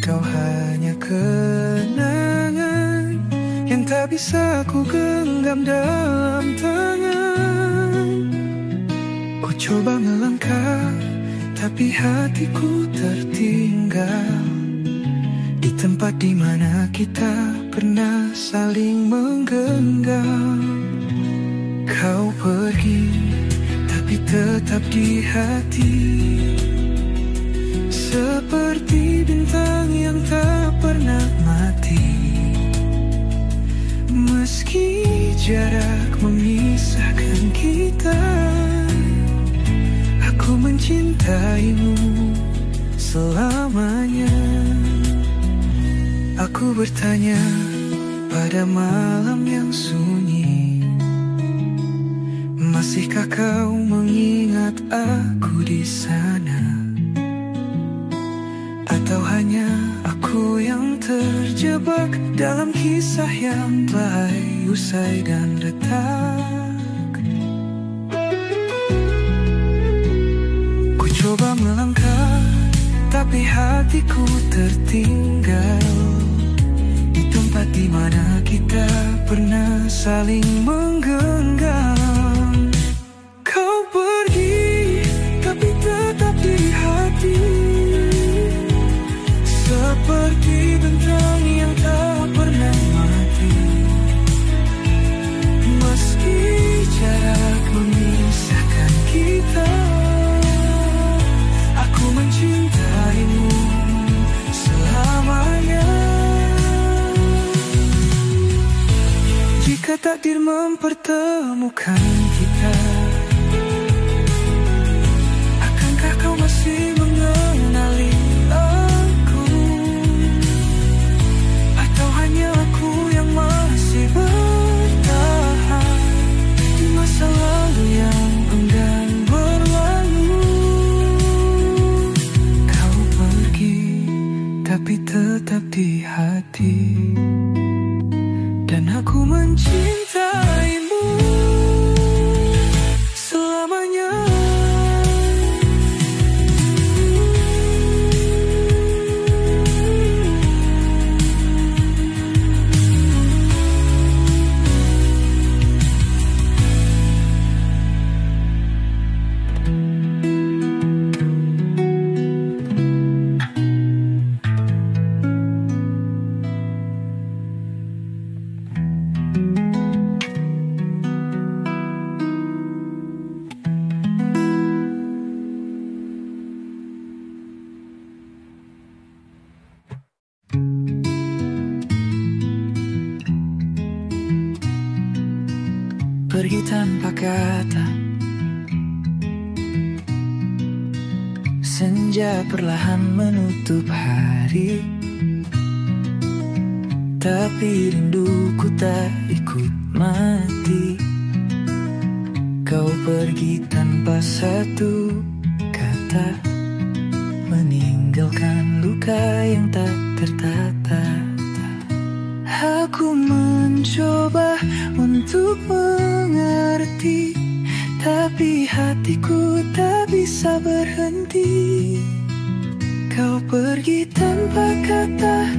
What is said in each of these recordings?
kau hanya kenangan yang tak bisa ku genggam dalam tangan. Oh coba melangkah, tapi hatiku tertinggal di tempat dimana kita pernah saling menggenggam. Kau pergi, tapi tetap di hati, seperti bintang yang tak pernah mati. Meski jarak memisahkan kita, aku mencintaimu selamanya. Aku bertanya pada malam yang sunyi, masihkah kau mengingat aku di sana? Atau hanya aku yang terjebak dalam kisah yang telah usai dan retak? Ku coba melangkah, tapi hatiku tertinggal di tempat dimana kita pernah saling menggenggam. Kau pergi, tapi tetap di hati, seperti bintang yang tak pernah mati. Meski jarak memisahkan kita, aku mencintaimu selamanya. Jika takdir mempertemukan kita, akankah kau masih mengenali aku? Atau hanya aku yang masih bertahan di masa lalu yang enggan berlalu? Kau pergi, tapi tetap di hati, dan aku mencintaimu selamanya. Pergi tanpa kata, senja perlahan menutup hari, tapi rinduku tak ikut mati. Kau pergi tanpa satu kata, meninggalkan luka yang tak tertata. Aku mencoba untuk mengerti, tapi hatiku tak bisa berhenti. Kau pergi tanpa kata,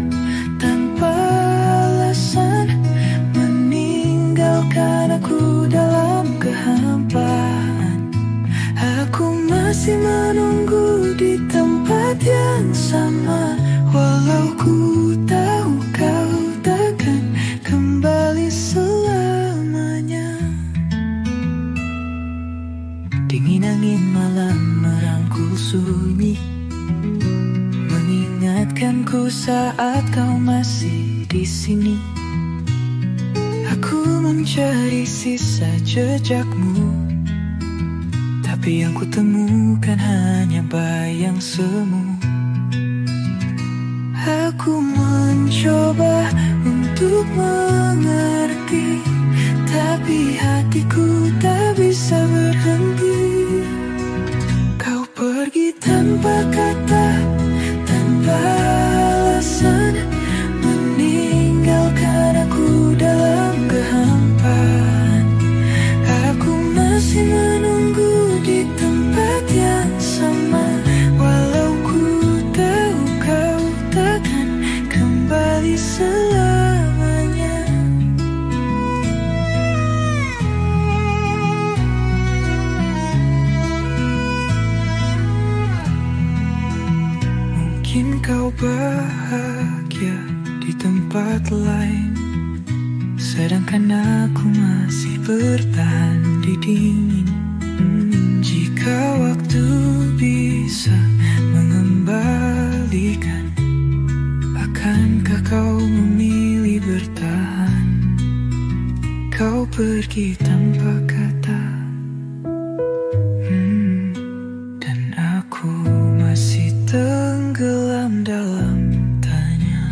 tanpa alasan, meninggalkan aku dalam kehampaan. Aku masih menunggu di tempat yang sama, walau ku tahu kau takkan kembali selamanya. Dingin angin malam merangkul sunyi, mengingatkanku saat kau masih di sini. Aku mencari sisa jejakmu, tapi yang ku temukan hanya bayang semu. Aku mencoba untuk mengerti, tapi hatiku tak bisa berhenti. Kau pergi tanpa kata, tanpa alasan, meninggalkan aku dalam kehampaan. Aku masih menunggu di tempat yang sama, walau ku tahu kau takkan kau bahagia di tempat lain, sedangkan aku masih bertahan di dingin. Jika waktu bisa mengembalikan, akankah kau memilih bertahan? Kau pergi tanpa kata, dan aku masih tenggelam dalam tanya.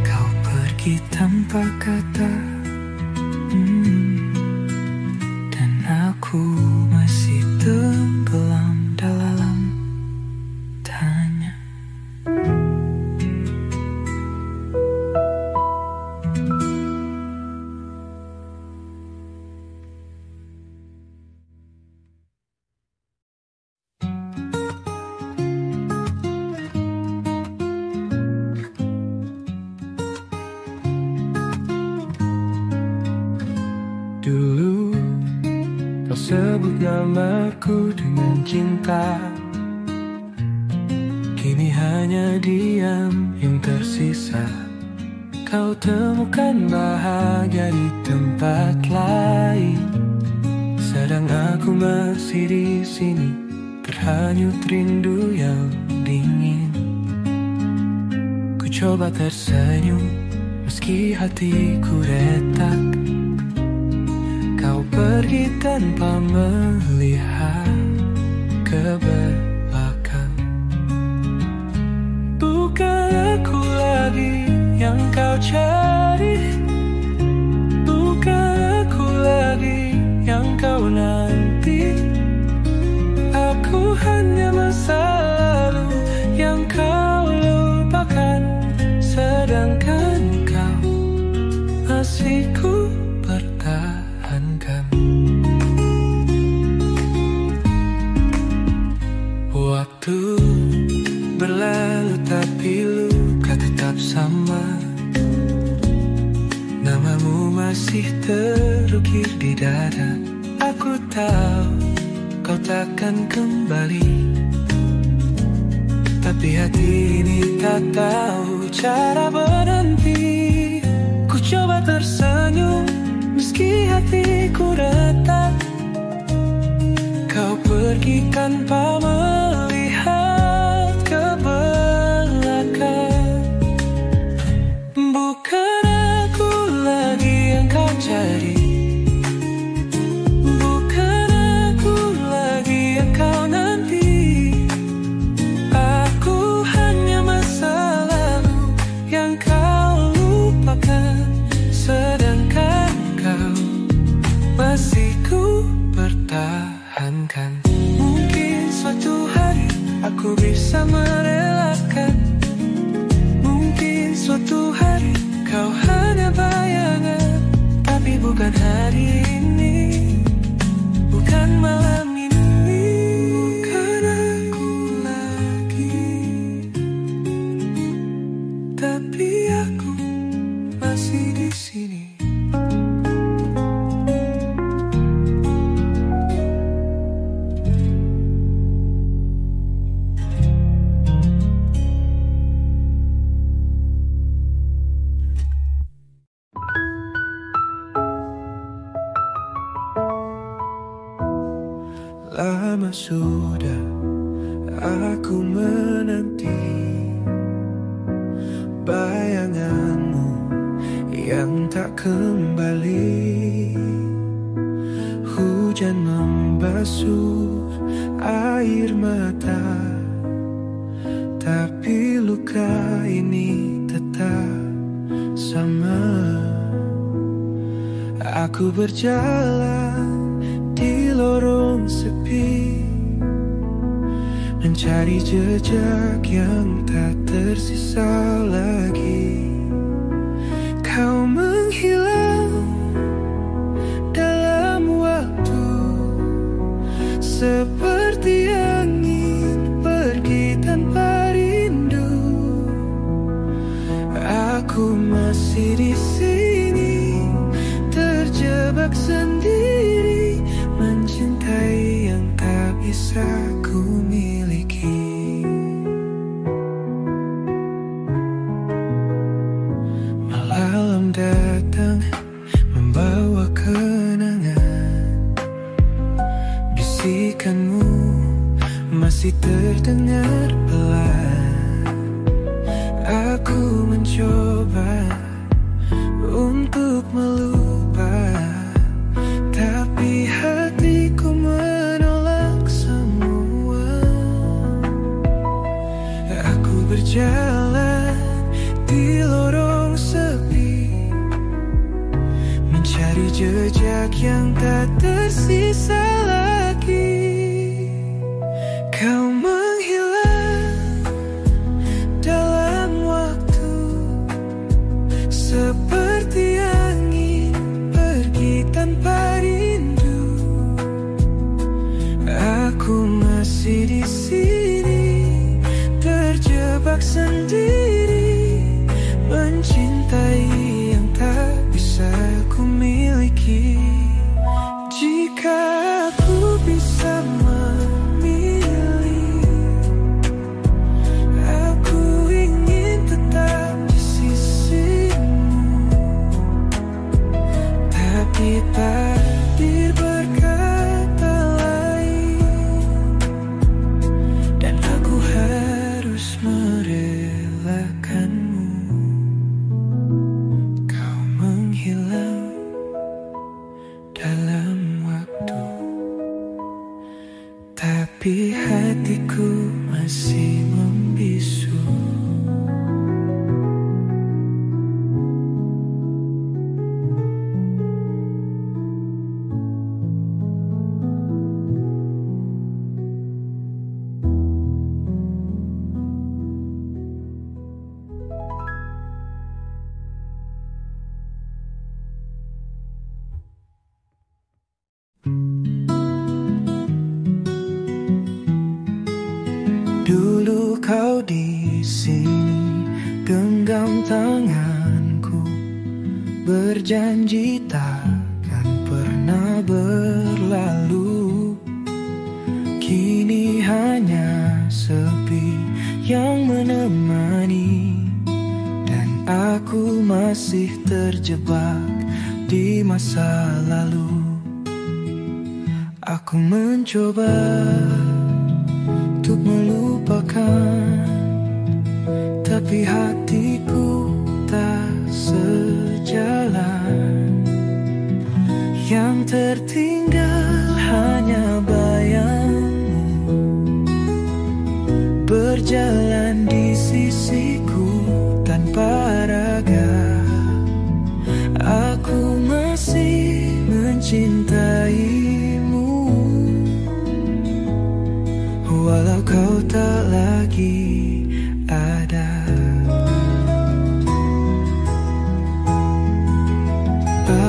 Kau pergi tanpa kata, dan aku masih tenggelam dalam tanya. Dulu kau sebut namaku dengan cinta, kini hanya diam yang tersisa. Kau temukan bahagia di tempat lain, sedang aku masih di sini, terhanyut rindu yang dingin. Ku coba tersenyum meski hatiku retak. Kau pergi tanpa melihat ke belakang. Bukan aku lagi yang kau cari, bukan aku lagi yang kau nanti. Aku hanya masa lalu yang kau lupakan, sedangkan kau masih ku pertahankan. Waktu berlalu tapi luka tetap sama. Namamu masih terukir di dada. Aku tahu kau takkan kembali, tapi hati ini tak tahu cara berhenti. Ku coba tersenyum meski hatiku retak. Kau pergi tanpa melihat ke belakang. Bukan aku lagi yang kau cari, bukan aku lagi yang kau nanti. Aku hanya masa lalu yang kau lupakan, sedangkan kau masih ku pertahankan. Mungkin suatu hari aku bisa merelakan, mungkin suatu hari kau hanya bayangan. Tapi bukan hari ini, bukan malam ini. Bukan aku lagi, tapi aku masih di sini. Lama sudah aku menanti bayanganmu yang tak kembali. Hujan membasuh air mata, tapi luka ini tetap sama. Aku berjalan di lorong sepi, mencari jejak yang tak tersisa lagi. Kau menghilang dalam waktu seperti angin pergi tanpa rindu. Aku masih di sini, terjebak sendiri, mencintai yang tak bisa ku miliki. Malam datang membawa kenangan, bisikanmu masih terdengar pelan. Aku mencoba untuk melupa, tapi hatiku menolak semua. Aku berjalan di lorong sepi, mencari jejak yang tak tersisa lagi. Kau menghilang dalam waktu, seperti angin pergi tanpa rindu. Aku masih di sini, terjebak sendiri, mencintai yang tak bisa ku miliki. Jika aku bisa memilih, aku ingin tetap di sisimu. Tapi takdir berkata lain, dan aku harus merelakanmu. Kau menghilang dalam waktu, tapi hatiku masih membisu. Dulu kau di sini genggam tanganku, berjanji takkan pernah berlalu. Kini hanya sepi yang menemani, dan aku masih terjebak di masa lalu. Aku mencoba untuk melupakan, tapi hatiku tak sejalan. Yang tertinggal hanya bayangmu, berjalan di sisiku tanpa raga. Aku masih mencintaimu, walau kau tak lagi ada.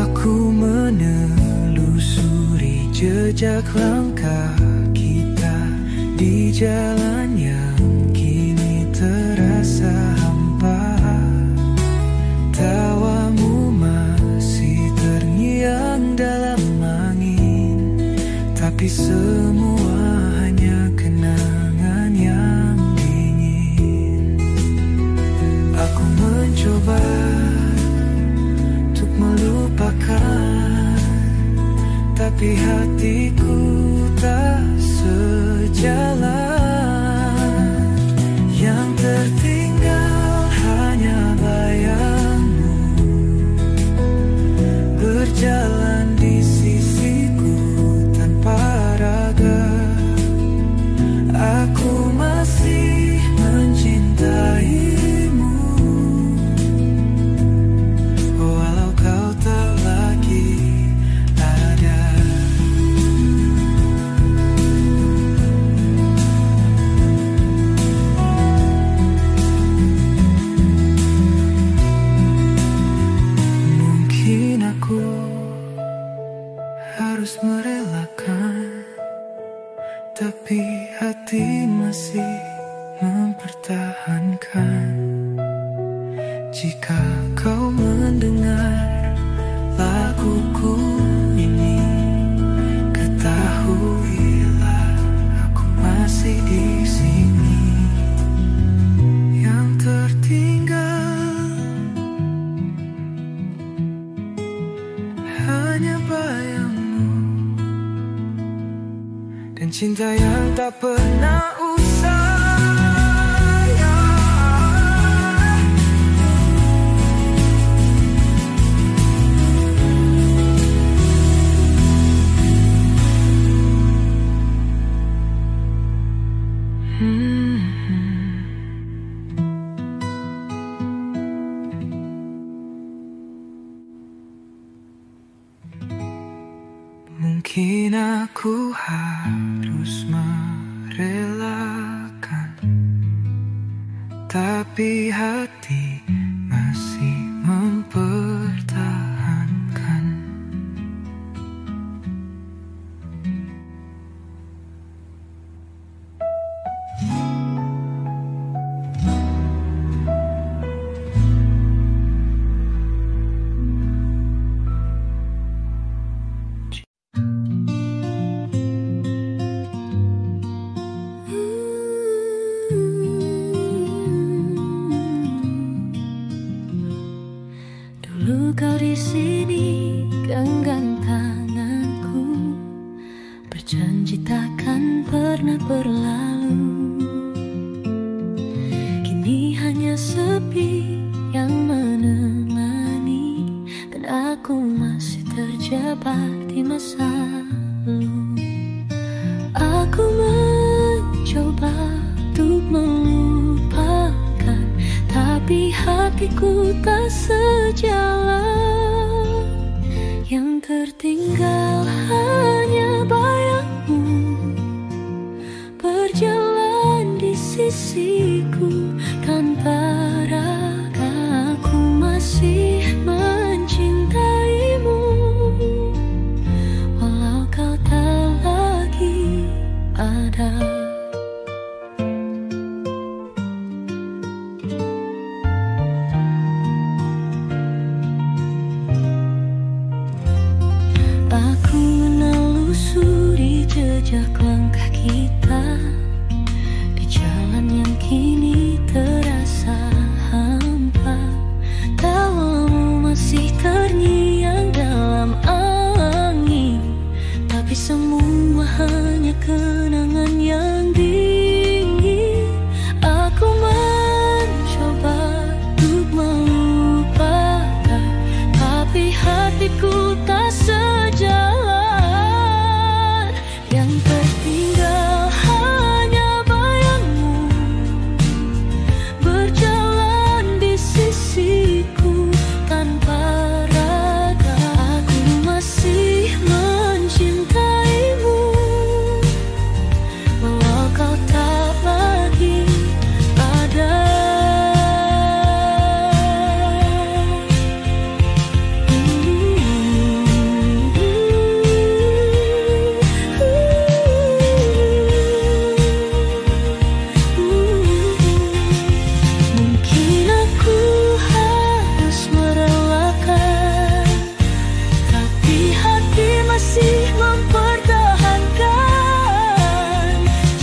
Aku menelusuri jejak langkah kita di jalan yang kini terasa hampa. Tawamu masih terngiang dalam angin, tapi semua kenangan yang dingin. Aku mencoba untuk melupakan, tapi hatiku tak sejalan. Yang tertinggal hanya bayangmu, berjalan di sisiku tanpa raga. Aku masih mencintaimu, walau kau tak lagi ada. Mungkin aku harus merelakan tapi hati masih mempertahankan. Jika kau mendengar laguku ini, ketahuilah aku masih di sini. Yang tertinggal hanya bayangmu dan cinta yang tak pernah usai. Mungkin aku harus merelakan, tapi hati masih mempertahankan. Dulu kau di sini genggam tanganku, berjanji takkan pernah berlalu. Kini hanya sepi yang menemani, dan aku masih terjebak di masa lalu. Aku mencoba untuk melupakan, tapi hatiku tak sejalan. Yang tertinggal hanya bayangmu berjalan di sisiku. Tanpa raga aku masih mencintaimu, walau kau tak lagi ada. Aku menelusuri jejak langkah kita di jalan yang kini terasa hampa. Tawamu masih terngiang dalam angin, tapi semua hanya kenangan yang dingin. Aku mencoba untuk melupakan, tapi hatiku tak sejalan. Yang tertinggal hanya bayangmu berjalan di sisiku. Tanpa raga aku masih mencintaimu, walau kau tak lagi ada. Mungkin aku harus merelakan, tapi hati masih mempertahankan.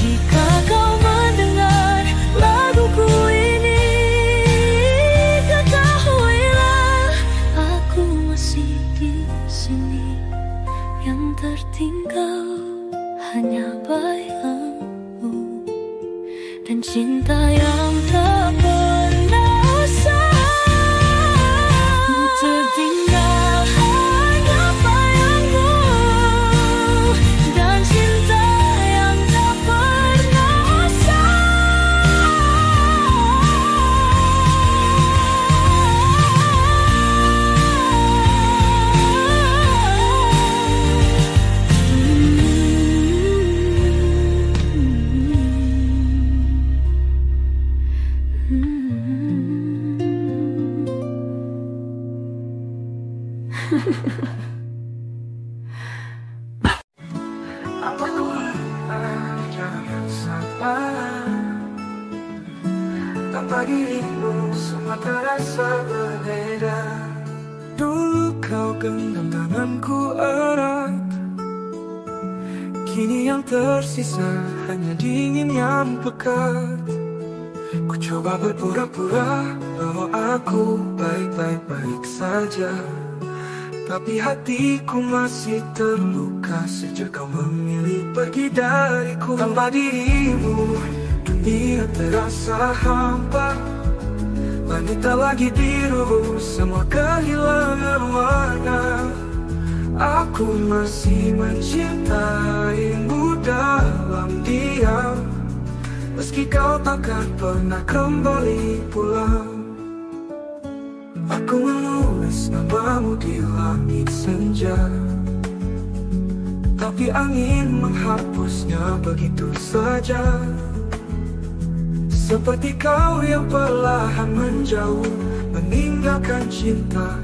Jika kau mendengar laguku ini, ketahuilah aku masih di sini. Yang tertinggal hanya bayangmu dan cinta yang tak pernah usai. Tertinggal hanya bayangmu dan cinta yang tak pernah usai. dirimu semua terasa berbeda. Dulu kau genggam tanganku erat, kini yang tersisa hanya dingin yang pekat. Ku coba berpura-pura bahwa aku baik-baik saja, tapi hatiku masih terluka sejak kau memilih pergi dariku. Tanpa dirimu dunia terasa hampa, langit tak lagi biru, semua kehilangan warna. Aku masih mencintaimu dalam diam, meski kau takkan pernah kembali pulang. Aku menulis namamu di langit senja, tapi angin menghapusnya begitu saja. Seperti kau yang perlahan menjauh, meninggalkan cinta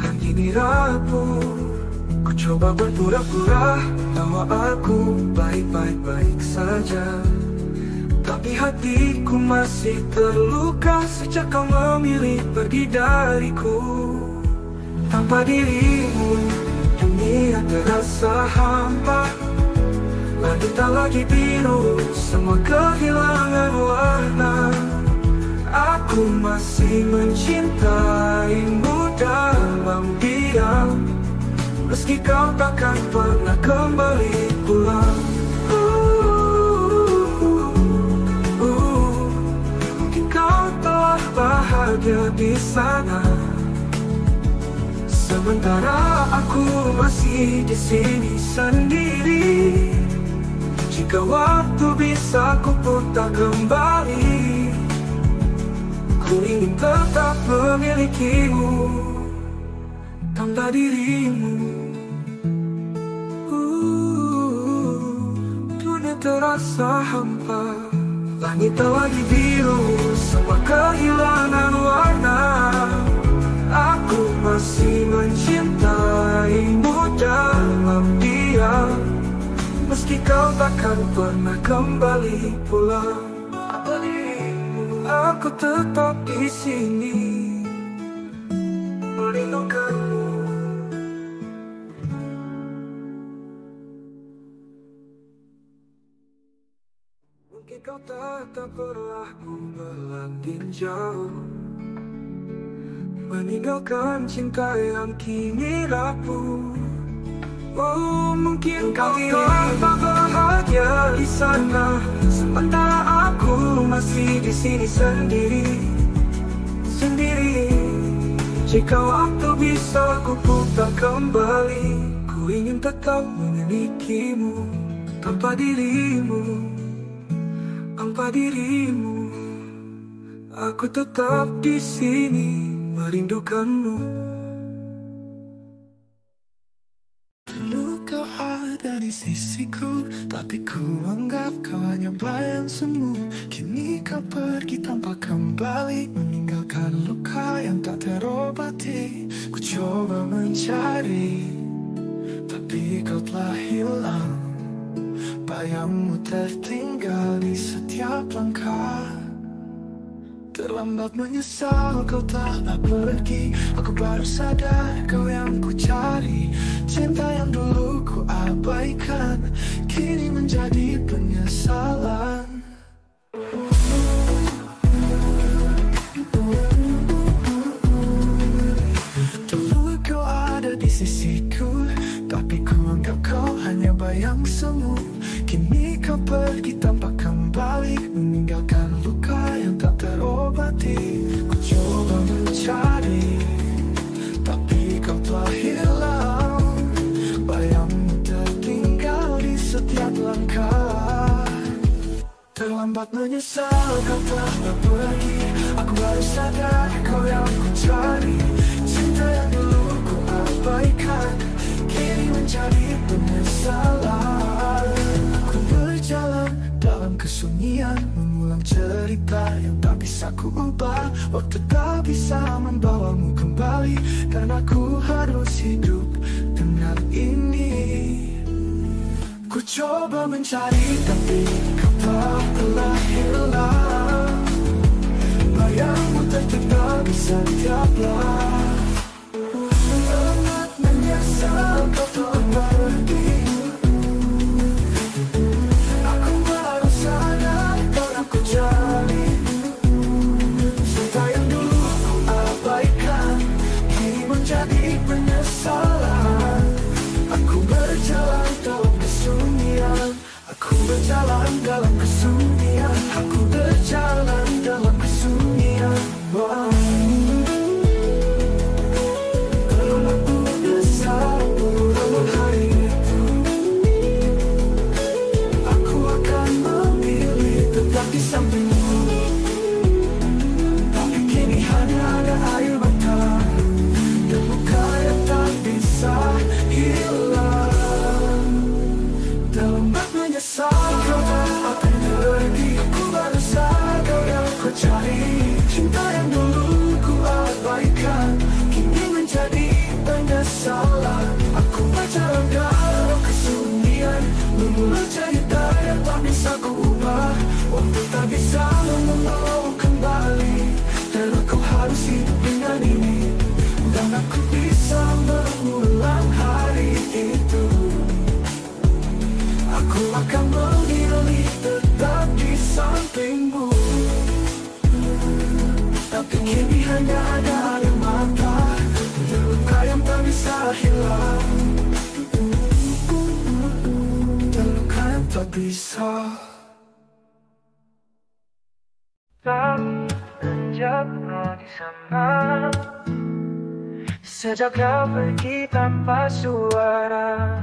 yang kini rapuh. Ku coba berpura-pura bahwa aku baik-baik saja, tapi hatiku masih terluka sejak kau memilih pergi dariku. Tanpa dirimu dunia terasa hampa, langit tak lagi biru, semua kehilangan warna. Aku masih mencintaimu dalam diam, meski kau takkan pernah kembali pulang. Mungkin kau telah bahagia di sana, sementara aku masih di sini sendiri. Jika waktu bisa ku putar kembali, ku ingin tetap memilikimu tanpa dirimu. Dunia terasa hampa, langit tak lagi biru, semua kehilangan warna. Aku masih mencintaimu dalam diam, meski kau takkan pernah kembali pulang. Aku tetap di sini merindukanmu. Mungkin kau tak pernah berlanding jauh, meninggalkan cinta yang kini rapuh. Oh, mungkin kau tak bahagia di sana, sementara aku masih di sini sendiri. Jika waktu bisa ku putar kembali, ku ingin tetap memilikimu tanpa dirimu. Aku tetap di sini merindukanmu. Di sisiku, tapi ku anggap kau hanya bayang semu. Kini kau pergi tanpa kembali, meninggalkan luka yang tak terobati. Ku coba mencari, tapi kau telah hilang. Bayangmu tertinggal di setiap langkah. Terlambat menyesal kau telah pergi, aku baru sadar kau yang ku cari. Cinta yang dulu ku abaikan, kini menjadi penyesalan. Dulu kau ada di sisiku, tapi ku anggap kau hanya bayang semu. Kini kau pergi tanpa kembali, meninggalkan luka yang tak terobati. Ku coba mencari, tapi kau telah hilang. Bayangmu tertinggal di setiap langkah. Terlambat menyesal kau telah pergi, aku baru sadar kau yang ku cari. Cinta yang dulu ku abaikan, kini menjadi penyesalan. Ku berjalan dalam kesunyian, mengulang cerita yang tak bisa ku ubah. Waktu tak bisa membawamu kembali, karena ku harus hidup dengan ini. Ku coba mencari, tapi kau telah hilang. sayangmu tentu tak bisa diablah. Amat menyesal kau telah pergi. Aku baru sadar kau aku cari. Cinta yang dulu ku abaikan kini menjadi penyesalan. Aku berjalan dalam kesunyian. Aku berjalan dalam kesunyian. Aku berjalan dalam kesunyian. Wow. Kalau aku besar dalam hari itu, aku akan memilih tetap di sampingmu. Tapi kini hanya ada air mata dan luka yang tak bisa hilang. Dalam bak menyesal kau tak akan pergi. Aku baru sadar kau yang ku cari. Cinta yang dulu ku abaikan kini menjadi penyesalan. Aku berjalan dalam kesunyian, mengulang cerita yang tak bisa ku ubah. Waktu tak bisa membawa kembali, dan aku harus hidup dengan ini. Dan aku bisa mengulang hari itu. Aku akan memilih tetap di sampingmu. Tapi kini hanya ada air mata dan luka yang tak bisa hilang. Dan luka yang tak bisa. Tak menjaga di sana sejak kau pergi tanpa suara.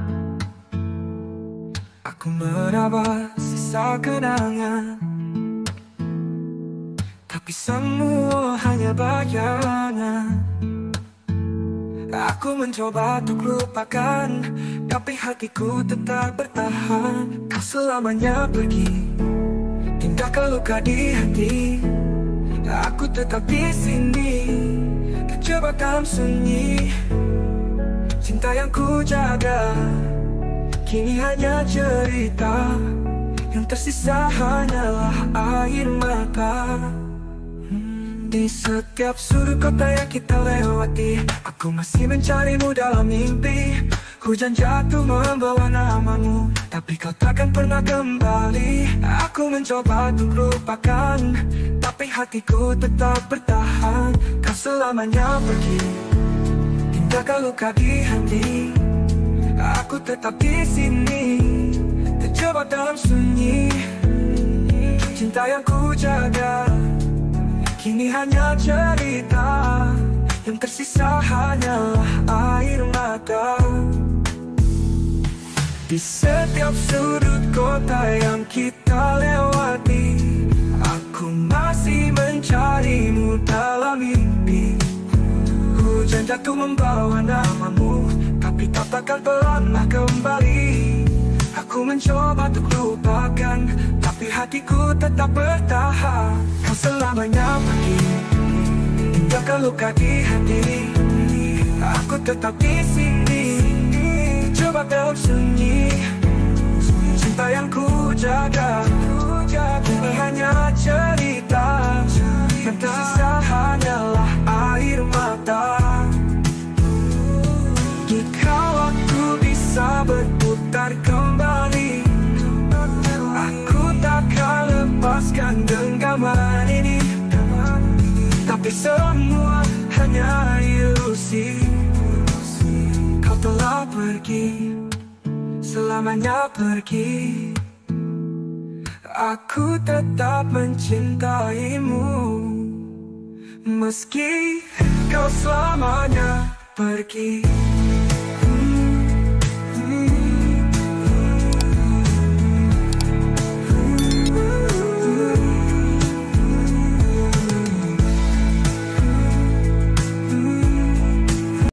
Aku meraba sisa kenangan, tapi semua hanya bayangan. Aku mencoba untuk lupakan, tapi hatiku tetap bertahan. Kau selamanya pergi, tinggalkan luka di hati. Aku tetap di sini, terjebak dalam sunyi. Cinta yang ku jaga kini hanya cerita, yang tersisa hanyalah air mata. Di setiap sudut kota yang kita lewati, aku masih mencarimu dalam mimpi. Hujan jatuh membawa namamu, tapi kau takkan pernah kembali. Aku mencoba untuk lupakan, tapi hatiku tetap bertahan. Kau selamanya pergi, tinggalkan luka di hati. Aku tetap di sini, terjebak dalam sunyi. Cinta yang ku jaga kini hanya cerita, yang tersisa hanyalah air mata. Di setiap sudut kota yang kita lewati, aku masih mencarimu dalam mimpi. Hujan jatuh membawa namamu, tapi kau takkan pernah kembali. Aku mencoba untuk lupakan, tapi hatiku tetap bertahan. Kau selamanya pergi, tinggalkan luka di hati. Aku tetap di sini, coba dalam sunyi. Cinta yang ku jaga kini hanya cerita, yang tersisa hanyalah air mata. Jika waktu bisa berputar kembali, aku takkan lepaskan genggaman ini. Tapi semua hanya ilusi. Kau telah pergi, selamanya pergi. Aku tetap mencintaimu, meski kau selamanya pergi.